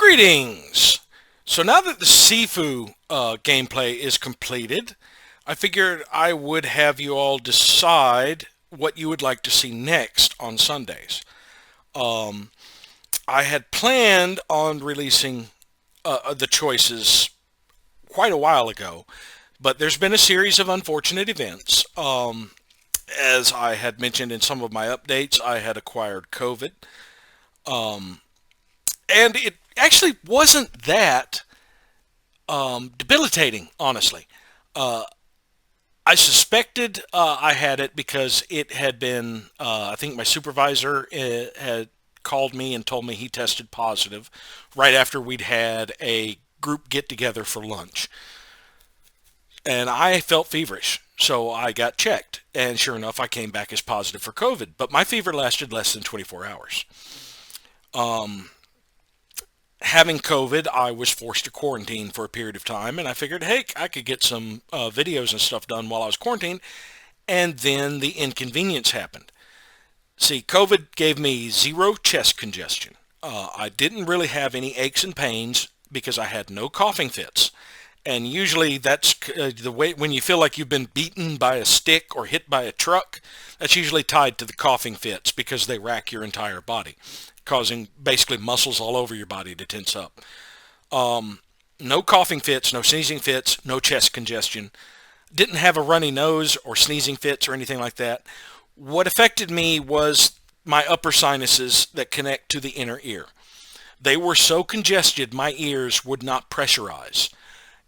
Greetings! So now that the Sifu gameplay is completed, I figured I would have you all decide what you would like to see next on Sundays. Um, I had planned on releasing the choices quite a while ago, but there's been a series of unfortunate events. As I had mentioned in some of my updates, I had acquired COVID. Um, and it actually wasn't that debilitating, honestly. Uh, I suspected I had it because it had been, I think my supervisor had called me and told me he tested positive right after we'd had a group get together for lunch. And I felt feverish, so I got checked. And sure enough, I came back as positive for COVID. But my fever lasted less than 24 hours. Um, Having COVID, I was forced to quarantine for a period of time, and I figured, hey, I could get some videos and stuff done while I was quarantined, and then the inconvenience happened. See, COVID gave me zero chest congestion. I didn't really have any aches and pains because I had no coughing fits. And usually that's the way when you feel like you've been beaten by a stick or hit by a truck, that's usually tied to the coughing fits because they rack your entire body, causing basically muscles all over your body to tense up. Um, no coughing fits, no sneezing fits, no chest congestion. Didn't have a runny nose or sneezing fits or anything like that. What affected me was my upper sinuses that connect to the inner ear. They were so congested my ears would not pressurize.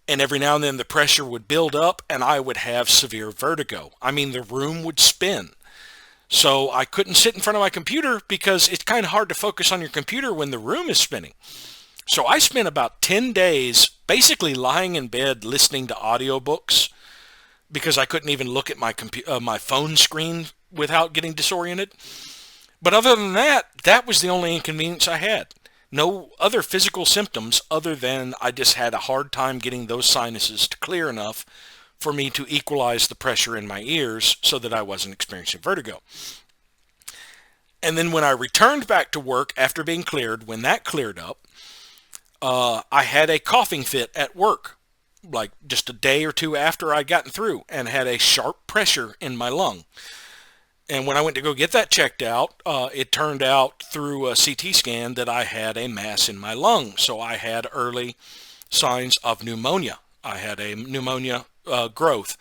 And every now and then the pressure would build up and I would have severe vertigo. I mean, the room would spin. So I couldn't sit in front of my computer because it's kind of hard to focus on your computer when the room is spinning. So I spent about 10 days basically lying in bed listening to audiobooks because I couldn't even look at my phone screen without getting disoriented. But other than that, that was the only inconvenience I had. No other physical symptoms other than I just had a hard time getting those sinuses to clear enough for me to equalize the pressure in my ears so that I wasn't experiencing vertigo. And then when I returned back to work after being cleared, when that cleared up, I had a coughing fit at work, like just a day or two after I'd gotten through, and had a sharp pressure in my lung. And when I went to go get that checked out, it turned out through a CT scan that I had a mass in my lung. So I had early signs of pneumonia. I had a pneumonia growth.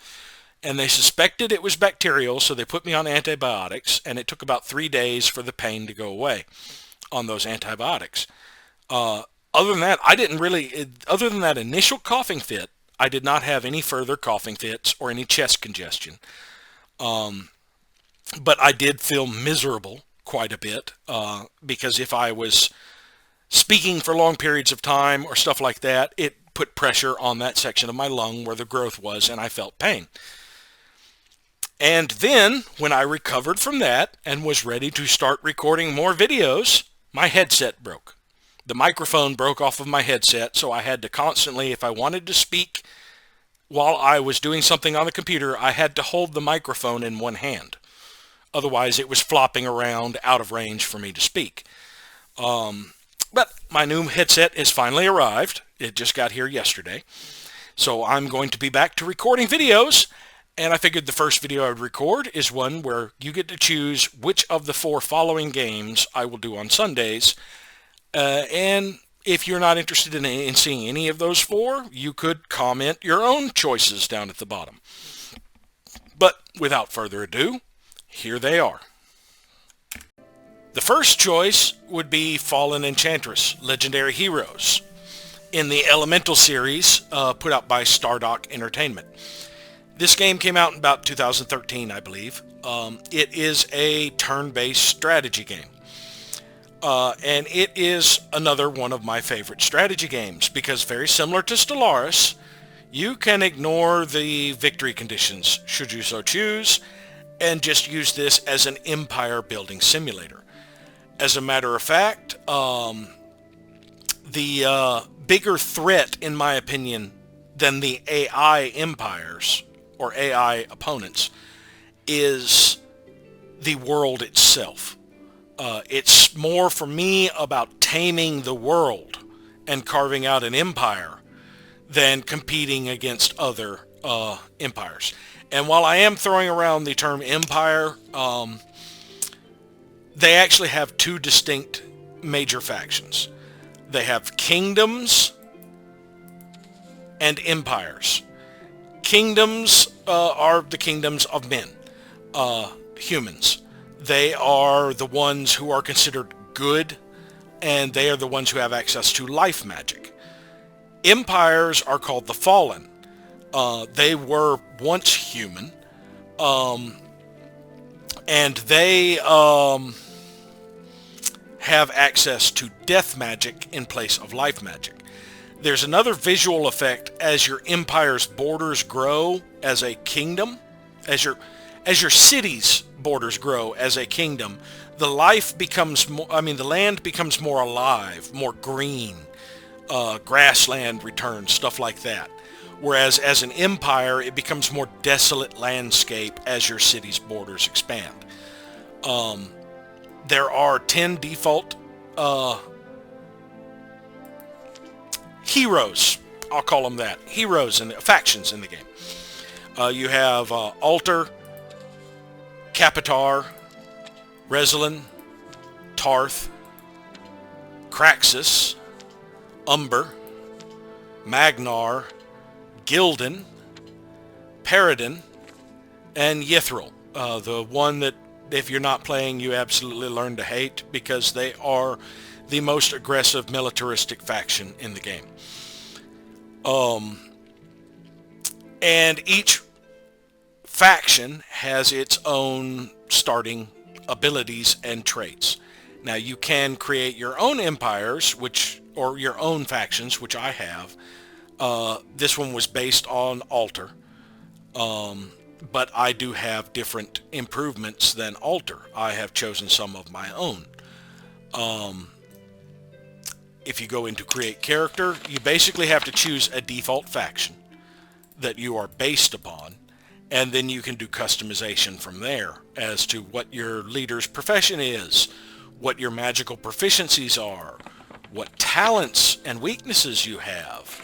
And they suspected it was bacterial, so they put me on antibiotics, and it took about 3 days for the pain to go away on those antibiotics. Uh, Other than that, other than that initial coughing fit, I did not have any further coughing fits or any chest congestion. Um, but I did feel miserable quite a bit because if I was speaking for long periods of time or stuff like that, it put pressure on that section of my lung where the growth was, and I felt pain. And then, when I recovered from that and was ready to start recording more videos, my headset broke. The microphone broke off of my headset, so I had to constantly, if I wanted to speak while I was doing something on the computer, I had to hold the microphone in one hand. Otherwise, it was flopping around out of range for me to speak. But my new headset has finally arrived. It just got here yesterday. So I'm going to be back to recording videos. And I figured the first video I would record is one where you get to choose which of the 4 following games I will do on Sundays. And if you're not interested in seeing any of those 4, you could comment your own choices down at the bottom. But without further ado, here they are. The first choice would be Fallen Enchantress, Legendary Heroes, in the Elemental series put out by Stardock Entertainment. This game came out in about 2013, I believe. It is a turn-based strategy game. And it is another one of my favorite strategy games because very similar to Stellaris, you can ignore the victory conditions should you so choose and just use this as an empire building simulator. As a matter of fact, the bigger threat, in my opinion, than the AI empires or AI opponents is the world itself. It's more for me about taming the world and carving out an empire than competing against other empires. And while I am throwing around the term empire, they actually have two distinct major factions. They have kingdoms and empires. Kingdoms are the kingdoms of men, humans. They are the ones who are considered good, and they are the ones who have access to life magic. Empires are called the Fallen. They were once human, and they have access to death magic in place of life magic. There's another visual effect as your empire's borders grow as a kingdom, as your city's borders grow as a kingdom. The life becomes more, the land becomes more alive, more green, grassland returns, stuff like that. Whereas as an empire, it becomes more desolate landscape as your city's borders expand. There are 10 default heroes, I'll call them that, heroes and factions in the game. You have Alter, Capitar, Reslin, Tarth, Craxus, Umber, Magnar, Gildan, Paradin, and Yithril. The one that, if you're not playing, you absolutely learn to hate, because they are the most aggressive militaristic faction in the game. And each faction has its own starting abilities and traits. Now you can create your own empires, or your own factions, which I have. This one was based on Alter, but I do have different improvements than Alter. I have chosen some of my own. If you go into create character, you basically have to choose a default faction that you are based upon, and then you can do customization from there as to what your leader's profession is, what your magical proficiencies are, what talents and weaknesses you have.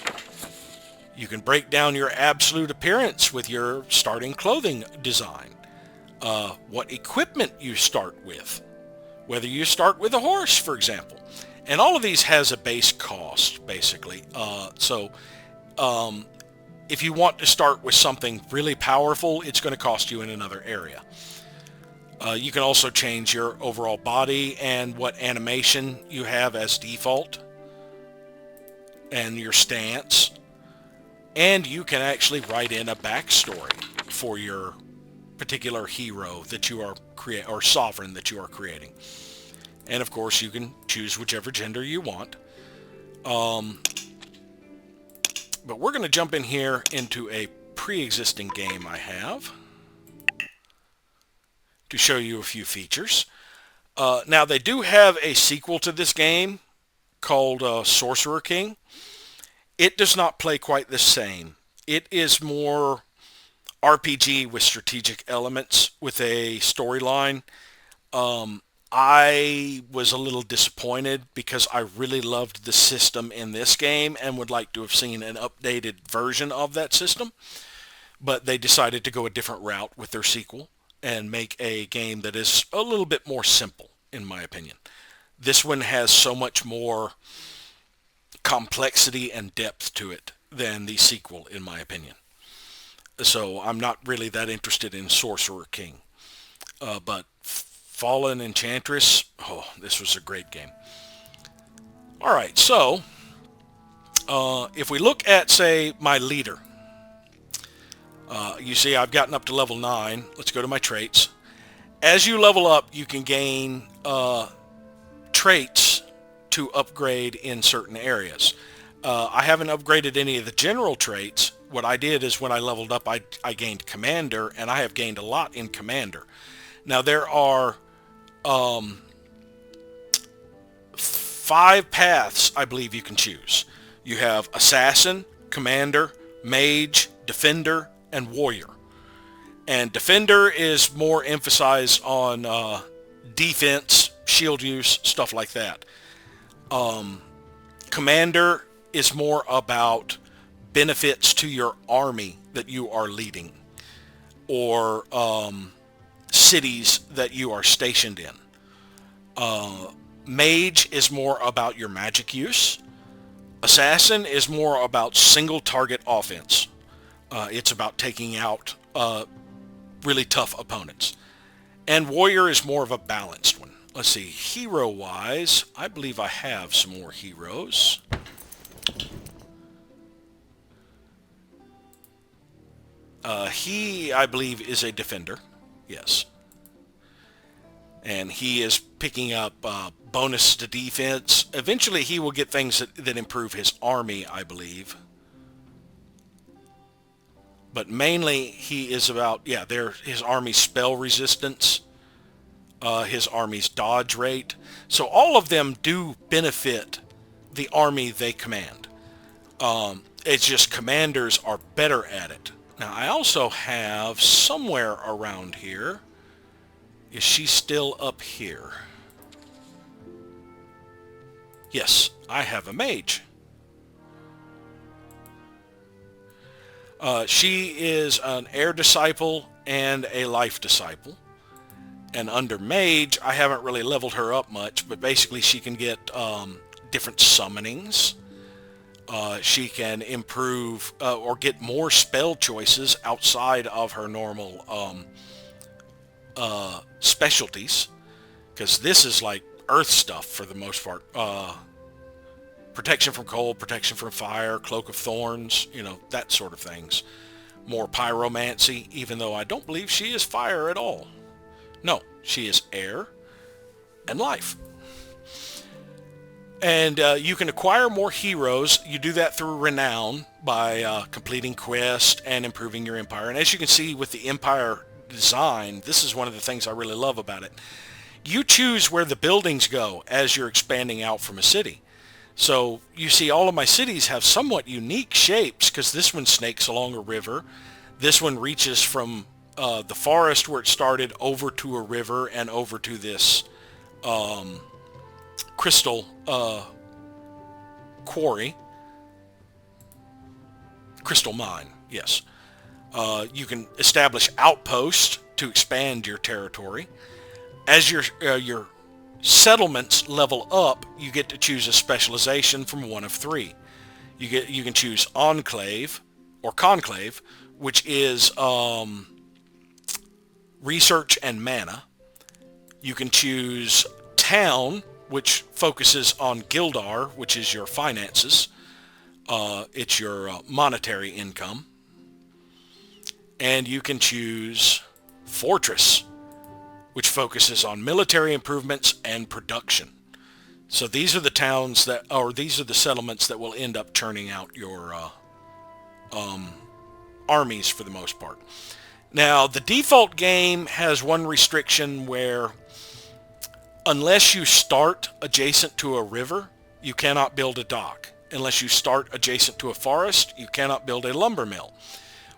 You can break down your absolute appearance with your starting clothing design, what equipment you start with, whether you start with a horse, for example. And all of these has a base cost, basically. If you want to start with something really powerful, it's going to cost you in another area. You can also change your overall body and what animation you have as default, and your stance. And you can actually write in a backstory for your particular hero that you are or sovereign that you are creating. And of course, you can choose whichever gender you want. But we're going to jump in here into a pre-existing game I have to show you a few features. Now, they do have a sequel to this game called Sorcerer King. It does not play quite the same. It is more RPG with strategic elements, with a storyline. I was a little disappointed because I really loved the system in this game and would like to have seen an updated version of that system. But they decided to go a different route with their sequel and make a game that is a little bit more simple, in my opinion. This one has so much more complexity and depth to it than the sequel, in my opinion. So I'm not really that interested in Sorcerer King. But Fallen Enchantress, oh, this was a great game. Alright, so if we look at, say, my leader, you see I've gotten up to level 9. Let's go to my traits. As you level up, you can gain traits to upgrade in certain areas. I haven't upgraded any of the general traits. What I did is when I leveled up, I gained Commander, and I have gained a lot in Commander. Now there are 5 paths I believe you can choose. You have Assassin, Commander, Mage, Defender, and Warrior. And Defender is more emphasized on defense, shield use, stuff like that. Commander is more about benefits to your army that you are leading, or cities that you are stationed in. Mage is more about your magic use. Assassin is more about single target offense. It's about taking out really tough opponents. And Warrior is more of a balanced one. Let's see, hero-wise, I believe I have some more heroes. He, I believe, is a defender. Yes. And he is picking up bonus to defense. Eventually, he will get things that improve his army, I believe. But mainly, he is about, his army's spell resistance, his army's dodge rate. So all of them do benefit the army they command. It's just commanders are better at it. Now, I also have somewhere around here. Is she still up here? Yes, I have a mage. She is an air disciple and a life disciple. And under mage, I haven't really leveled her up much, but basically she can get different summonings. She can improve or get more spell choices outside of her normal specialties, because this is like earth stuff for the most part. Protection from cold, protection from fire, cloak of thorns, that sort of things. More pyromancy, even though I don't believe she is fire at all. No, she is air and life. And you can acquire more heroes. You do that through renown by completing quests and improving your empire. And as you can see with the empire design, this is one of the things I really love about it. You choose where the buildings go as you're expanding out from a city. So you see all of my cities have somewhat unique shapes, because this one snakes along a river. This one reaches from the forest where it started over to a river and over to this crystal quarry. Crystal mine, yes. You can establish outposts to expand your territory. As your settlements level up, you get to choose a specialization from one of three. You can choose enclave or conclave, which is research and mana. You can choose town, which focuses on Gildar, which is your finances. It's your monetary income. And you can choose fortress, which focuses on military improvements and production. So these are the towns these are the settlements that will end up churning out your armies for the most part. Now, the default game has one restriction where unless you start adjacent to a river, you cannot build a dock. Unless you start adjacent to a forest, you cannot build a lumber mill.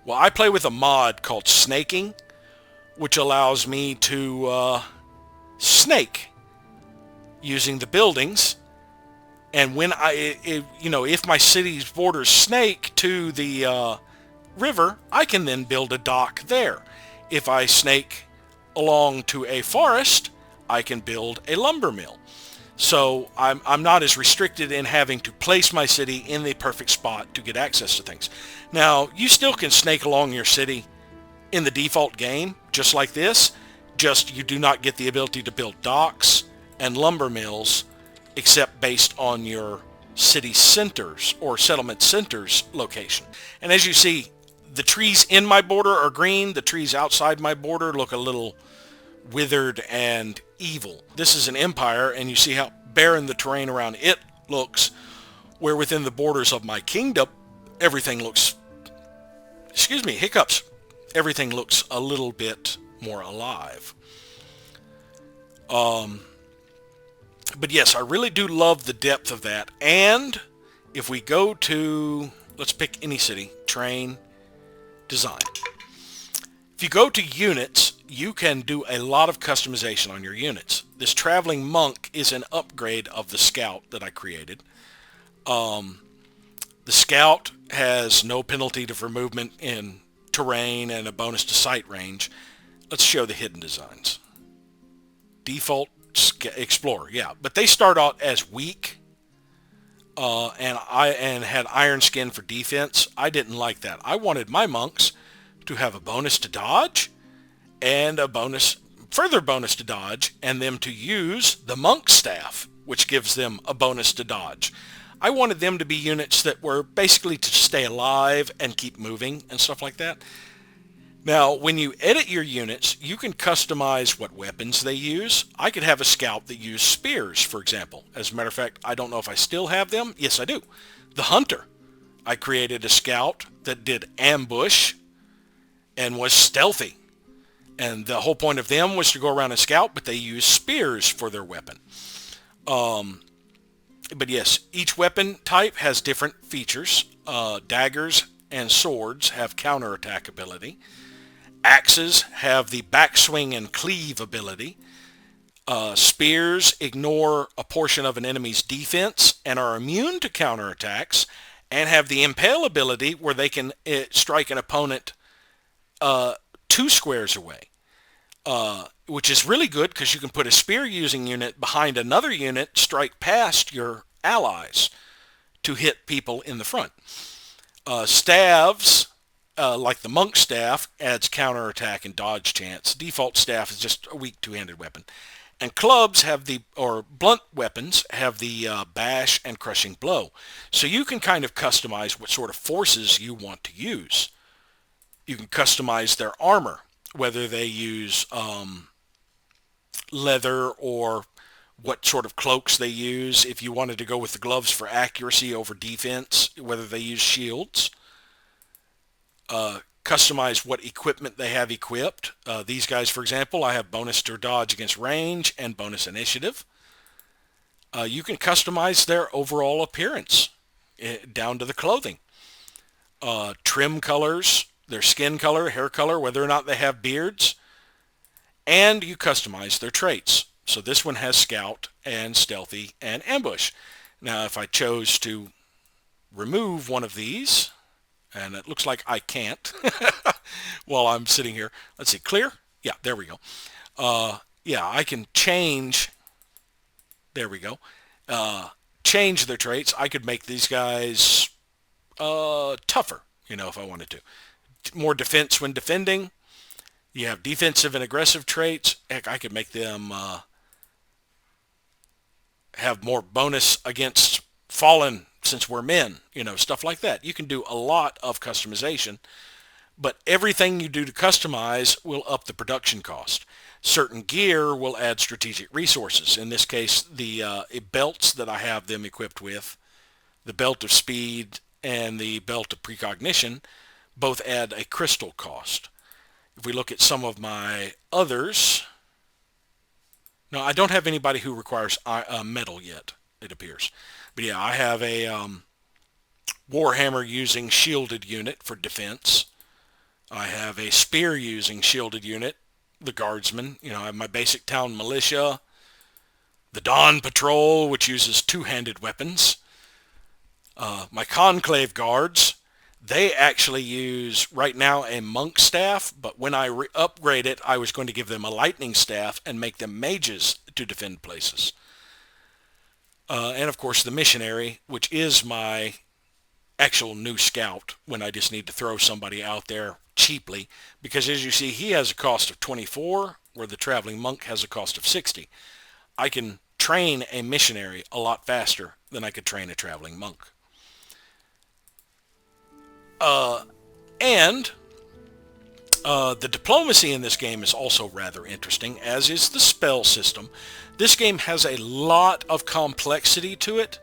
Well, I play with a mod called snaking, which allows me to snake using the buildings. And when if my city's borders snake to the river, I can then build a dock there. If I snake along to a forest, I can build a lumber mill. So I'm not as restricted in having to place my city in the perfect spot to get access to things. Now, you still can snake along your city in the default game, just like this, just you do not get the ability to build docks and lumber mills except based on your city centers or settlement centers location. And as you see, the trees in my border are green. The trees outside my border look a little withered and evil. This is an empire, and you see how barren the terrain around it looks, where within the borders of my kingdom, everything looks, hiccups. Everything looks a little bit more alive. But yes, I really do love the depth of that. And if we go to, let's pick any city, train, design. If you go to units, you can do a lot of customization on your units. This traveling monk is an upgrade of the scout that I created. The Scout has no penalty for movement in terrain and a bonus to sight range. Let's show the hidden designs. Default Explorer, yeah, but they start out as weak, and had Iron Skin for defense. I didn't like that. I wanted my monks to have a bonus to dodge and a further bonus to dodge, and them to use the monk staff, which gives them a bonus to dodge. I wanted them to be units that were basically to stay alive and keep moving and stuff like that. Now, when you edit your units, you can customize what weapons they use. I could have a scout that used spears, for example. As a matter of fact, I don't know if I still have them. Yes, I do. The Hunter. I created a scout that did ambush and was stealthy. And the whole point of them was to go around and scout, but they use spears for their weapon. But yes, each weapon type has different features. Daggers and swords have counterattack ability. Axes have the backswing and cleave ability. Spears ignore a portion of an enemy's defense and are immune to counterattacks, and have the impale ability where they can strike an opponent 2 squares away. Which is really good because you can put a spear using unit behind another unit, strike past your allies to hit people in the front. Staves, like the monk staff, adds counterattack and dodge chance. Default staff is just a weak two-handed weapon. And clubs or blunt weapons have the bash and crushing blow. So you can kind of customize what sort of forces you want to use. You can customize their armor, whether they use leather or what sort of cloaks they use. If you wanted to go with the gloves for accuracy over defense, whether they use shields. Customize what equipment they have equipped. These guys, for example, I have bonus to dodge against range and bonus initiative. You can customize their overall appearance down to the clothing. Trim colors, their skin color, hair color, whether or not they have beards. And you customize their traits. So this one has Scout and Stealthy and Ambush. Now if I chose to remove one of these, and it looks like I can't while I'm sitting here. Let's see, clear? Yeah, there we go. Yeah, I can change. There we go. Change their traits. I could make these guys tougher, if I wanted to. More defense when defending. You have defensive and aggressive traits. Heck, I could make them have more bonus against fallen since we're men, stuff like that. You can do a lot of customization, but everything you do to customize will up the production cost. Certain gear will add strategic resources. In this case, the belts that I have them equipped with, the belt of speed and the belt of precognition, both add a crystal cost. If we look at some of my others, no, I don't have anybody who requires metal yet, it appears. But yeah, I have a Warhammer using shielded unit for defense. I have a spear using shielded unit, the guardsman. I have my basic town militia, the Dawn Patrol, which uses two-handed weapons. My conclave guards, they actually use right now a monk staff, but when I upgrade it, I was going to give them a lightning staff and make them mages to defend places. And of course the missionary, which is my actual new scout when I just need to throw somebody out there cheaply, because as you see, he has a cost of 24, where the traveling monk has a cost of 60. I can train a missionary a lot faster than I could train a traveling monk. And the diplomacy in this game is also rather interesting, as is the spell system. This game has a lot of complexity to it,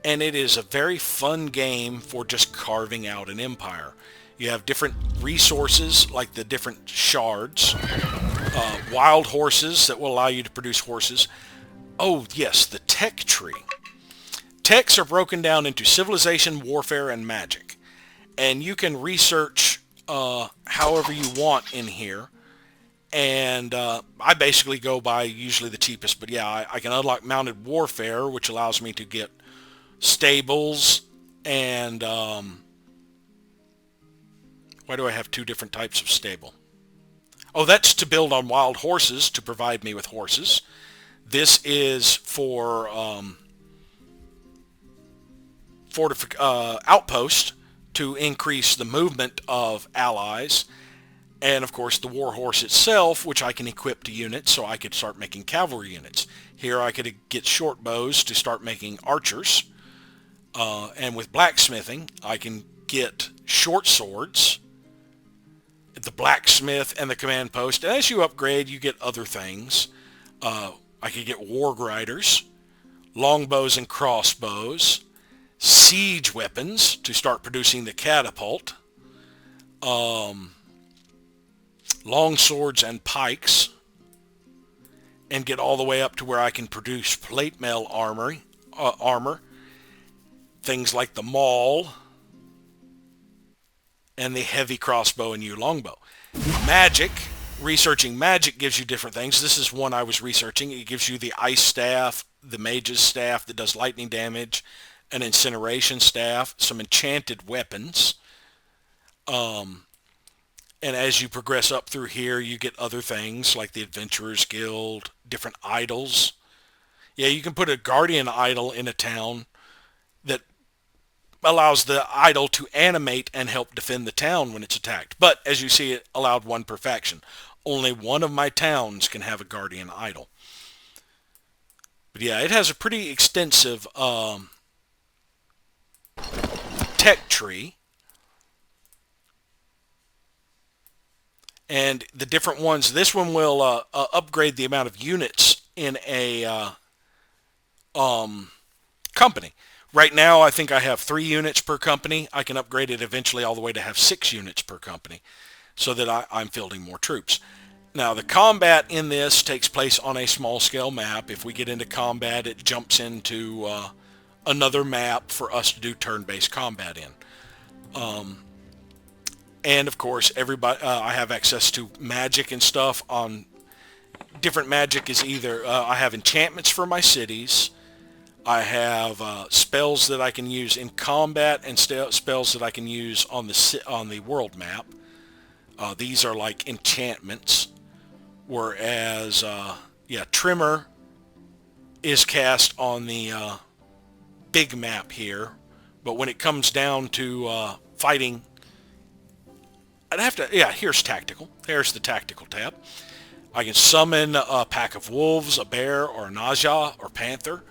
and it is a very fun game for just carving out an empire. You have different resources, like the different shards, wild horses that will allow you to produce horses. Oh yes, the tech tree. Techs are broken down into civilization, warfare, and magic. And you can research however you want in here. And I basically go by usually the cheapest. But yeah, I can unlock mounted warfare, which allows me to get stables, and why do I have two different types of stable? Oh, that's to build on wild horses to provide me with horses. This is for outpost to increase the movement of allies. And of course the war horse itself, which I can equip to units, so I could start making cavalry units. Here I could get short bows to start making archers. And with blacksmithing, I can get short swords, the blacksmith, and the command post. And as you upgrade, you get other things. I could get war riders, longbows and crossbows, siege weapons to start producing the catapult, long swords and pikes, and get all the way up to where I can produce plate mail armor, things like the maul, and the heavy crossbow and yew longbow. Magic, researching magic gives you different things. This is one I was researching. It gives you the ice staff, the mage's staff that does lightning damage, an incineration staff, some enchanted weapons. And as you progress up through here, you get other things like the Adventurers Guild, different idols. Yeah, you can put a guardian idol in a town that allows the idol to animate and help defend the town when it's attacked. But as you see, it allowed one per faction. Only one of my towns can have a guardian idol. But yeah, it has a pretty extensive tech tree. And the different ones, this one will upgrade the amount of units in a company. Right now, I think I have 3 units per company. I can upgrade it eventually all the way to have 6 units per company so that I'm fielding more troops. Now, the combat in this takes place on a small-scale map. If we get into combat, it jumps into another map for us to do turn-based combat in. And of course, everybody, I have access to magic and stuff. On different magic is either I have enchantments for my cities. I have spells that I can use in combat and spells that I can use on the world map. These are like enchantments, whereas Tremor is cast on the big map here. But when it comes down to fighting, I'd have to, here's tactical. There's the tactical tab. I can summon a pack of wolves, a bear, or a Naja, or panther.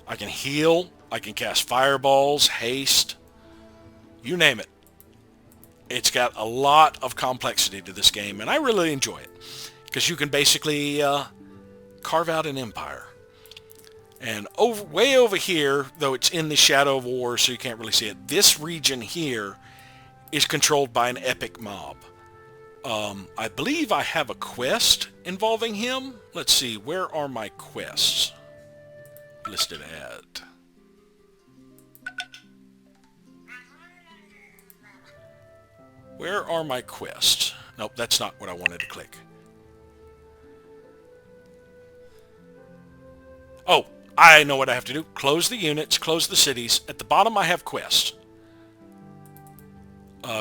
I can heal. I can cast fireballs, haste. You name it. It's got a lot of complexity to this game, and I really enjoy it. Because you can basically carve out an empire. And way over here, though it's in the Shadow of War, so you can't really see it, this region here is controlled by an epic mob. I believe I have a quest involving him. Let's see, where are my quests listed at? Where are my quests? Nope, that's not what I wanted to click. Oh, I know what I have to do. Close the units, close the cities. At the bottom I have quests.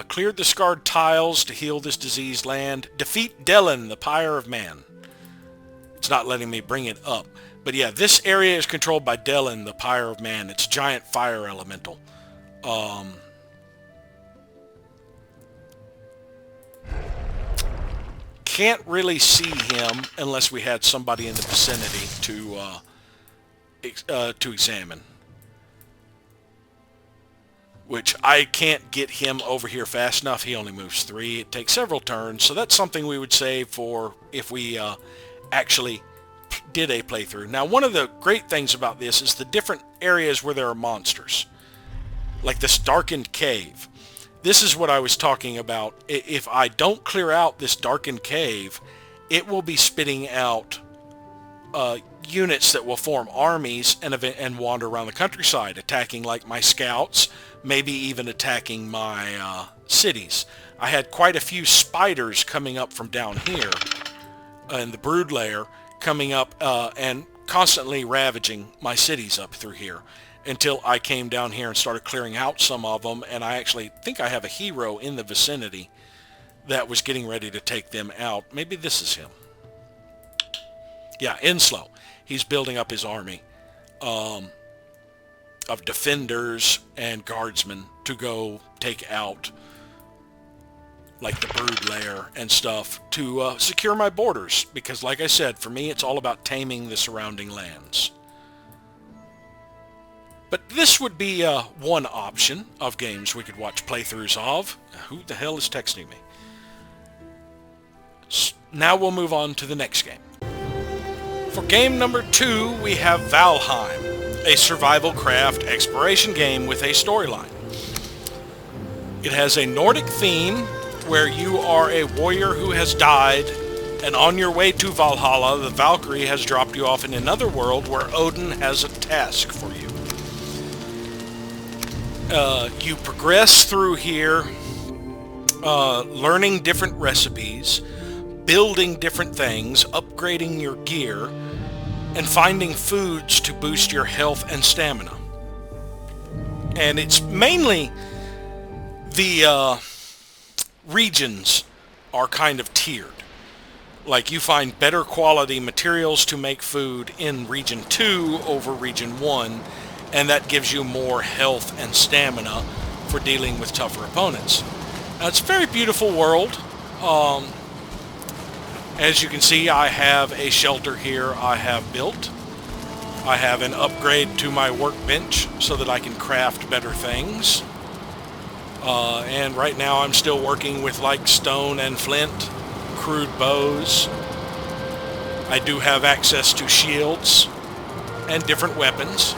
Cleared the scarred tiles to heal this diseased land. Defeat Delin, the Pyre of Man. It's not letting me bring it up. But yeah, this area is controlled by Delin, the Pyre of Man. It's a giant fire elemental. Can't really see him unless we had somebody in the vicinity to examine. Which I can't get him over here fast enough. He only moves 3. It takes several turns, so that's something we would save for if we actually did a playthrough. Now, one of the great things about this is the different areas where there are monsters. Like this darkened cave. This is what I was talking about. If I don't clear out this darkened cave, it will be spitting out units that will form armies and wander around the countryside, attacking like my scouts, maybe even attacking my cities. I had quite a few spiders coming up from down here in the brood layer, coming up and constantly ravaging my cities up through here. until I came down here and started clearing out some of them, and I actually think I have a hero in the vicinity that was getting ready to take them out. Maybe this is him. Yeah, Inslow. He's building up his army of defenders and guardsmen to go take out like the brood lair and stuff to secure my borders, because like I said, for me it's all about taming the surrounding lands. But this would be one option of games we could watch playthroughs of. Who the hell is texting me? Now we'll move on to the next game. For game number 2, we have Valheim, a survival craft exploration game with a storyline. It has a Nordic theme where you are a warrior who has died, and on your way to Valhalla, the Valkyrie has dropped you off in another world where Odin has a task for you. You progress through here, learning different recipes, building different things, upgrading your gear, and finding foods to boost your health and stamina. And it's mainly the regions are kind of tiered. Like, you find better quality materials to make food in Region 2 over Region 1, and that gives you more health and stamina for dealing with tougher opponents. Now, it's a very beautiful world. As you can see, I have a shelter here I have built. I have an upgrade to my workbench so that I can craft better things. And right now I'm still working with like stone and flint, crude bows. I do have access to shields and different weapons.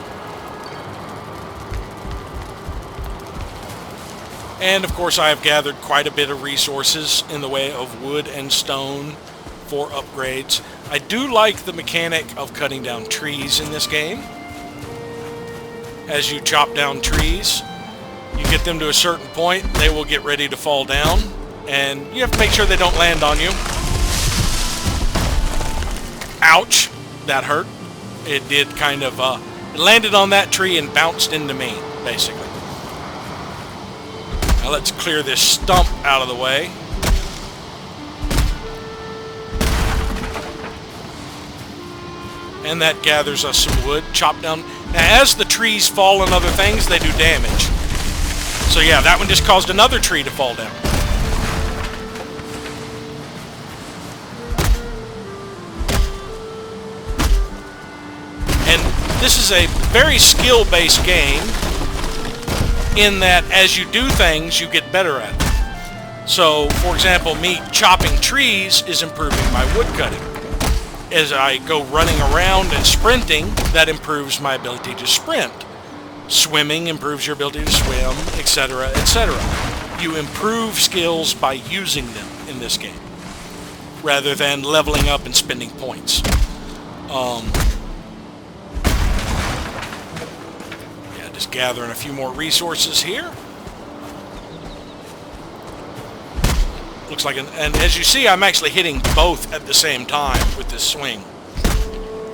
And of course I have gathered quite a bit of resources in the way of wood and stone for upgrades. I do like the mechanic of cutting down trees in this game. As you chop down trees, you get them to a certain point, they will get ready to fall down, and you have to make sure they don't land on you. Ouch, that hurt. It did kind of, it landed on that tree and bounced into me, basically. Now let's clear this stump out of the way. And that gathers us some wood, chop down. Now, as the trees fall and other things, they do damage. So yeah, that one just caused another tree to fall down. And this is a very skill-based game in that as you do things, you get better at it. So, for example, me chopping trees is improving my wood cutting. As I go running around and sprinting, that improves my ability to sprint. Swimming improves your ability to swim, etc., etc. You improve skills by using them in this game, rather than leveling up and spending points. Yeah, just gathering a few more resources here. Looks like, and as you see, I'm actually hitting both at the same time with this swing.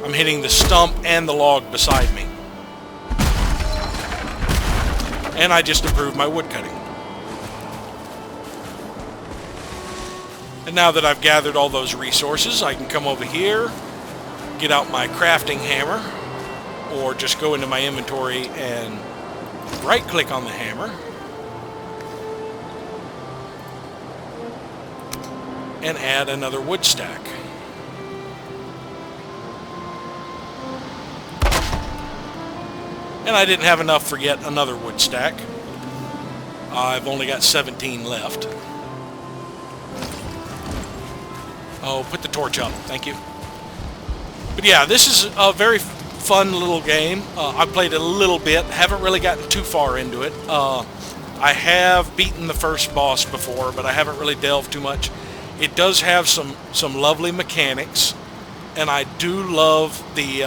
I'm hitting the stump and the log beside me. And I just improved my wood cutting. And now that I've gathered all those resources, I can come over here, get out my crafting hammer, or just go into my inventory and right-click on the hammer, and add another wood stack. And I didn't have enough for yet another wood stack. I've only got 17 left. Oh, put the torch up. Thank you. But yeah, this is a very fun little game. I played it a little bit. Haven't really gotten too far into it. I have beaten the first boss before, but I haven't really delved too much. It does have some lovely mechanics, and I do love the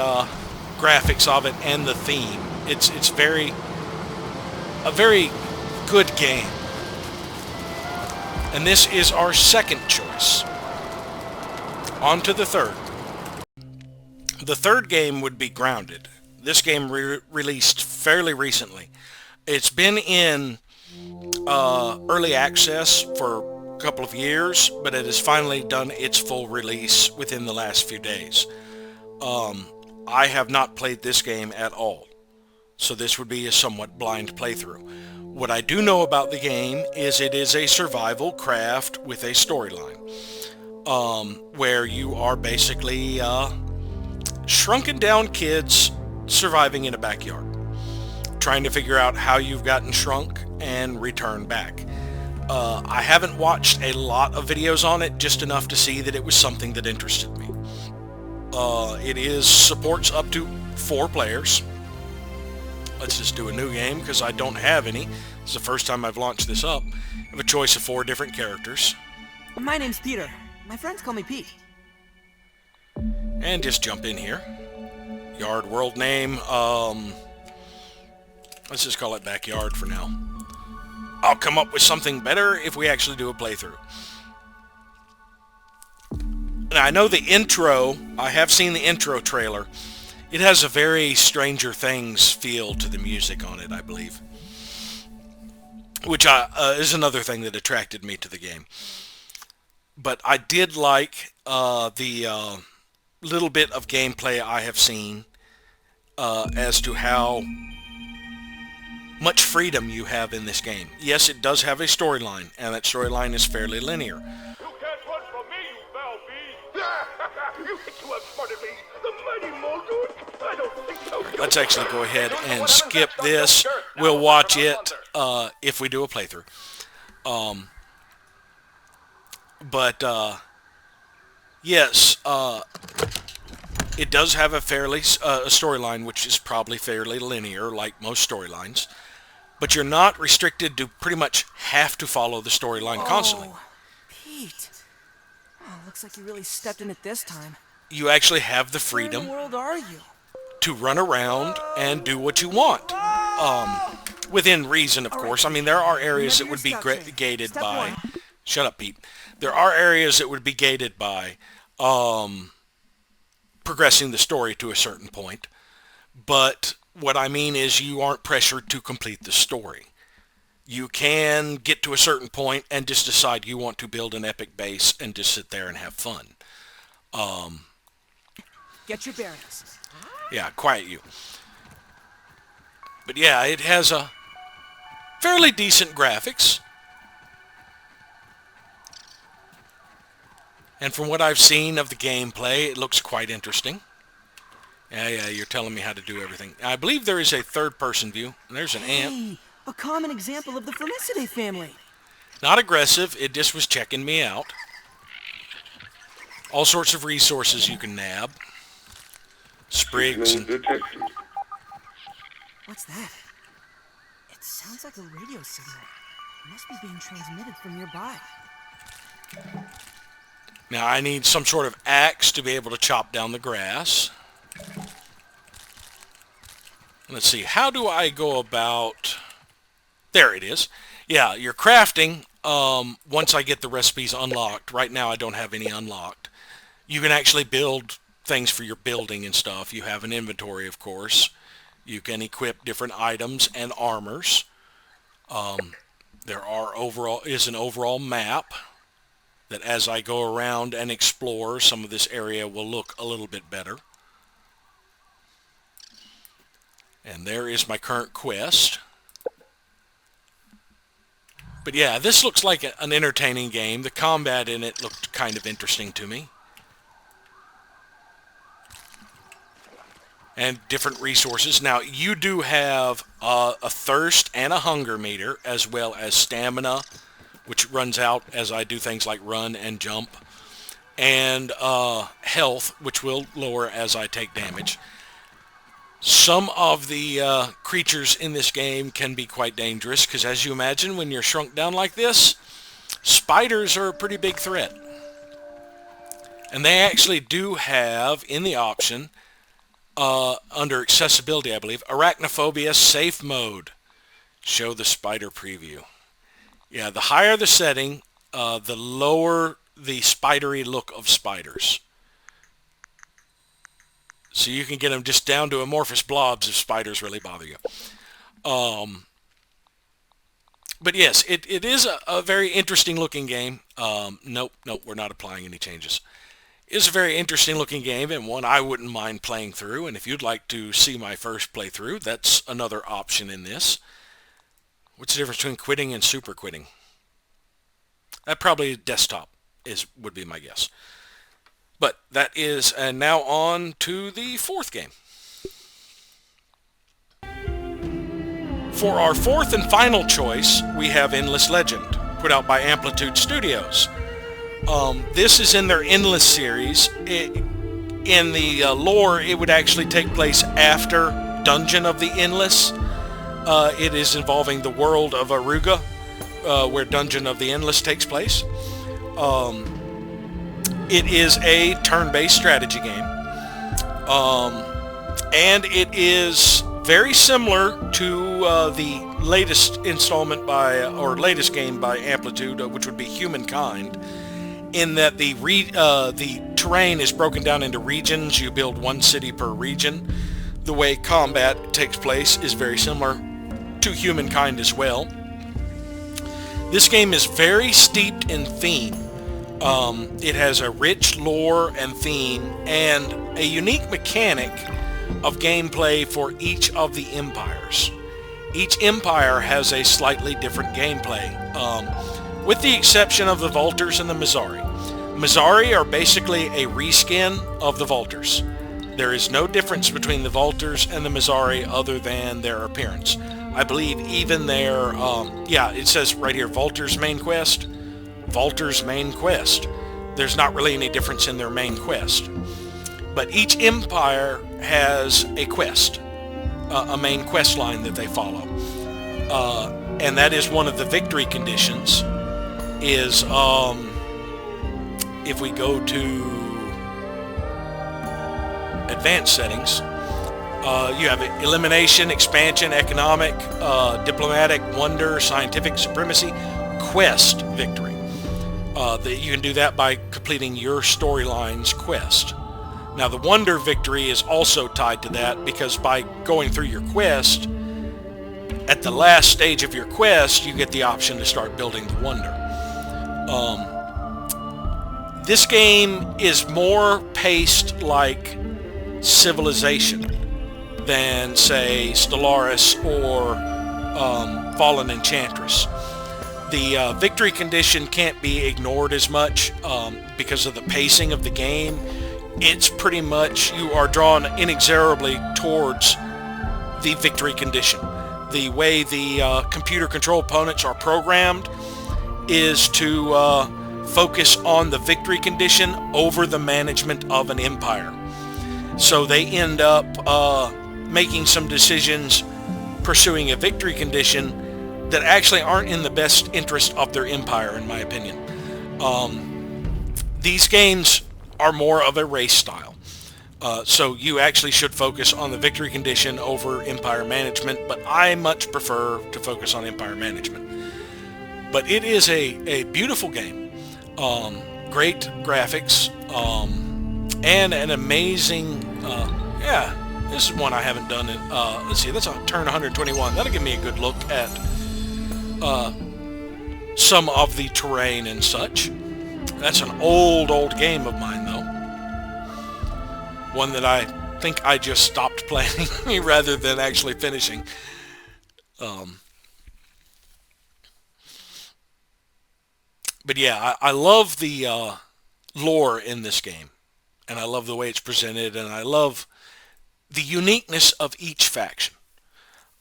graphics of it and the theme. It's a very good game. And this is our second choice. On to the third. The third game would be Grounded. This game released fairly recently. It's been in early access for a couple of years, but it has finally done its full release within the last few days. I have not played this game at all, so this would be a somewhat blind playthrough. What I do know about the game is it is a survival craft with a storyline, where you are basically shrunken down kids surviving in a backyard, trying to figure out how you've gotten shrunk and return back. I haven't watched a lot of videos on it, just enough to see that it was something that interested me. It supports up to 4 players. Let's just do a new game because I don't have any. It's the first time I've launched this up. I have a choice of 4 different characters. My name's Peter. My friends call me Pete. And just jump in here. Yard world name, let's just call it Backyard for now. I'll come up with something better if we actually do a playthrough. Now, I know the intro, I have seen the intro trailer. It has a very Stranger Things feel to the music on it, I believe. Which is another thing that attracted me to the game. But I did like the little bit of gameplay I have seen as to how much freedom you have in this game. Yes, it does have a storyline, and that storyline is fairly linear. You can't run from me, you Valby! You think you outsmarted me, the mighty Muldoon? I don't think so. Let's actually go ahead and skip this. We'll watch it if we do a playthrough. Yes, it does have a fairly a storyline, which is probably fairly linear, like most storylines. But you're not restricted to pretty much have to follow the storyline constantly. Pete. Oh, looks like you really stepped in it this time. You actually have the Where in freedom the world are you? to run around and do what you want. Within reason, of course. I mean, there are areas that would be gated by... Shut up, Pete. There are areas that would be gated by progressing the story to a certain point. But what I mean is you aren't pressured to complete the story. You can get to a certain point and just decide you want to build an epic base and just sit there and have fun. Get your bearings. Yeah, quiet you. But yeah, it has a fairly decent graphics. And from what I've seen of the gameplay, it looks quite interesting. Yeah, you're telling me how to do everything. I believe there is a third-person view. And there's an ant. A common example of the Formicidae family. Not aggressive, it just was checking me out. All sorts of resources you can nab. Sprigs and... What's that? It sounds like a radio signal. It must be being transmitted from nearby. Now I need some sort of axe to be able to chop down the grass. Let's see, how do I go about... There it is. Yeah, you're crafting once I get the recipes unlocked. Right now I don't have any unlocked. You can actually build things for your building and stuff. You have an inventory, of course. You can equip different items and armors. There is an overall map that as I go around and explore, some of this area will look a little bit better. And there is my current quest. But yeah, this looks like an entertaining game. The combat in it looked kind of interesting to me. And different resources. Now, you do have a thirst and a hunger meter, as well as stamina, which runs out as I do things like run and jump, and health, which will lower as I take damage. Some of the creatures in this game can be quite dangerous, because as you imagine, when you're shrunk down like this, spiders are a pretty big threat. And they actually do have, in the option, under accessibility, I believe, arachnophobia safe mode. Show the spider preview. Yeah, the higher the setting, the lower the spidery look of spiders. So you can get them just down to amorphous blobs if spiders really bother you. But yes, it is a very interesting looking game. Nope, we're not applying any changes. It's a very interesting looking game and one I wouldn't mind playing through. And if you'd like to see my first playthrough, that's another option in this. What's the difference between quitting and super quitting? That probably desktop would be my guess. But that is, and now on to the fourth game. For our fourth and final choice, we have Endless Legend, put out by Amplitude Studios. This is in their Endless series. In the lore, it would actually take place after Dungeon of the Endless. It is involving the world of Aruga, where Dungeon of the Endless takes place. It is a turn-based strategy game. And it is very similar to the latest installment or latest game by Amplitude, which would be Humankind, in that the terrain is broken down into regions. You build one city per region. The way combat takes place is very similar to Humankind as well. This game is very steeped in theme. It has a rich lore and theme and a unique mechanic of gameplay for each of the empires. Each empire has a slightly different gameplay, with the exception of the Vultures and the Mizari. Mizari are basically a reskin of the Vultures. There is no difference between the Vultures and the Mizari other than their appearance. I believe even their, it says right here, Vulture's main quest. Vulture's main quest. There's not really any difference in their main quest. But each empire has a quest, a main quest line that they follow. And that is one of the victory conditions is, if we go to advanced settings, you have elimination, expansion, economic, diplomatic, wonder, scientific, supremacy, quest victory. You can do that by completing your storyline's quest. Now the wonder victory is also tied to that because by going through your quest, at the last stage of your quest, you get the option to start building the wonder. This game is more paced like Civilization than, say, Stellaris or Fallen Enchantress. The victory condition can't be ignored as much because of the pacing of the game. It's pretty much, you are drawn inexorably towards the victory condition. The way the computer control opponents are programmed is to focus on the victory condition over the management of an empire. So they end up making some decisions pursuing a victory condition that actually aren't in the best interest of their empire, in my opinion. These games are more of a race style. So you actually should focus on the victory condition over empire management, but I much prefer to focus on empire management. But it is a beautiful game. Great graphics, and an amazing, this is one I haven't done in, let's see, that's on turn 121. That'll give me a good look at some of the terrain and such. That's an old game of mine, though. One that I think I just stopped playing rather than actually finishing. But yeah, I love the lore in this game. And I love the way it's presented, and I love the uniqueness of each faction.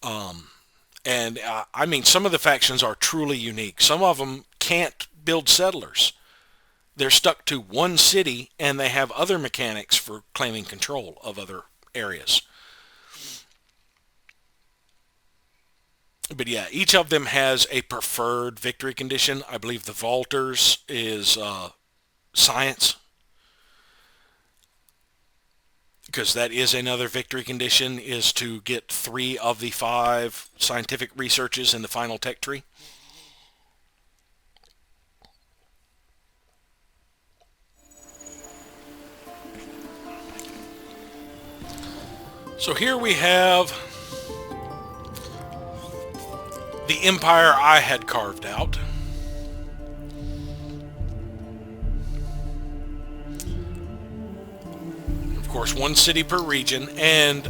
And I mean, some of the factions are truly unique. Some of them can't build settlers. They're stuck to one city, and they have other mechanics for claiming control of other areas. But yeah, each of them has a preferred victory condition. I believe the Vultures is science, because that is another victory condition, is to get 3 of the 5 scientific researches in the final tech tree. So here we have the empire I had carved out. Of course, one city per region, and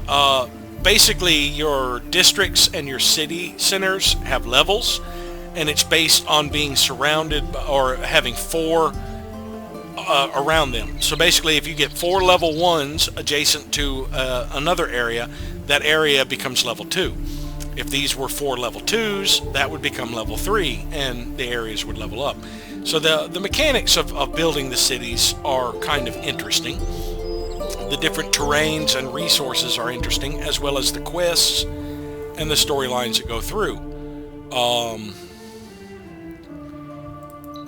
basically your districts and your city centers have levels, and it's based on being surrounded or having four around them. So basically, if you get 4 level 1s adjacent to another area, that area becomes level 2. If these were 4 level 2s, that would become level 3, and the areas would level up. So the mechanics of building the cities are kind of interesting. The different terrains and resources are interesting, as well as the quests and the storylines that go through.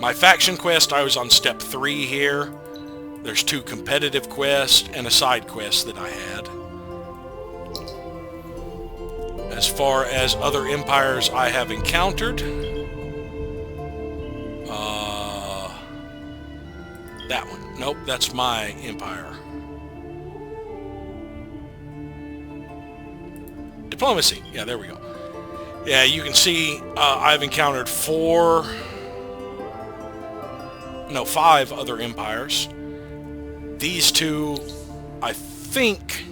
My faction quest, I was on step 3 here. There's 2 competitive quests and a side quest that I had. As far as other empires I have encountered, that one. Nope, that's my empire. Diplomacy. Yeah, there we go. Yeah, you can see I've encountered 5 other empires. These 2, I think,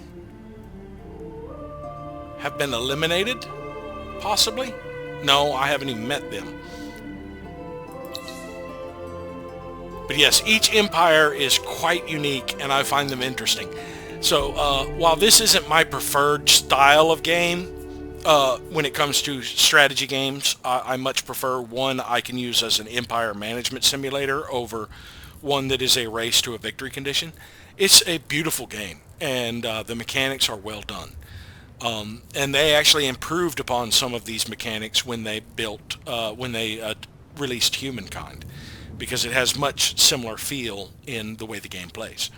have been eliminated, possibly? No, I haven't even met them. But yes, each empire is quite unique, and I find them interesting. So while this isn't my preferred style of game, when it comes to strategy games, I much prefer one I can use as an empire management simulator over one that is a race to a victory condition. It's a beautiful game, and the mechanics are well done. And they actually improved upon some of these mechanics when they released Humankind, because it has much similar feel in the way the game plays.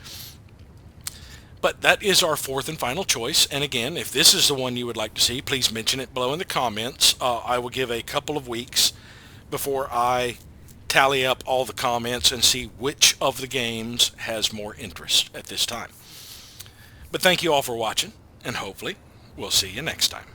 But that is our 4th and final choice. And again, if this is the one you would like to see, please mention it below in the comments. I will give a couple of weeks before I tally up all the comments and see which of the games has more interest at this time. But thank you all for watching, and hopefully we'll see you next time.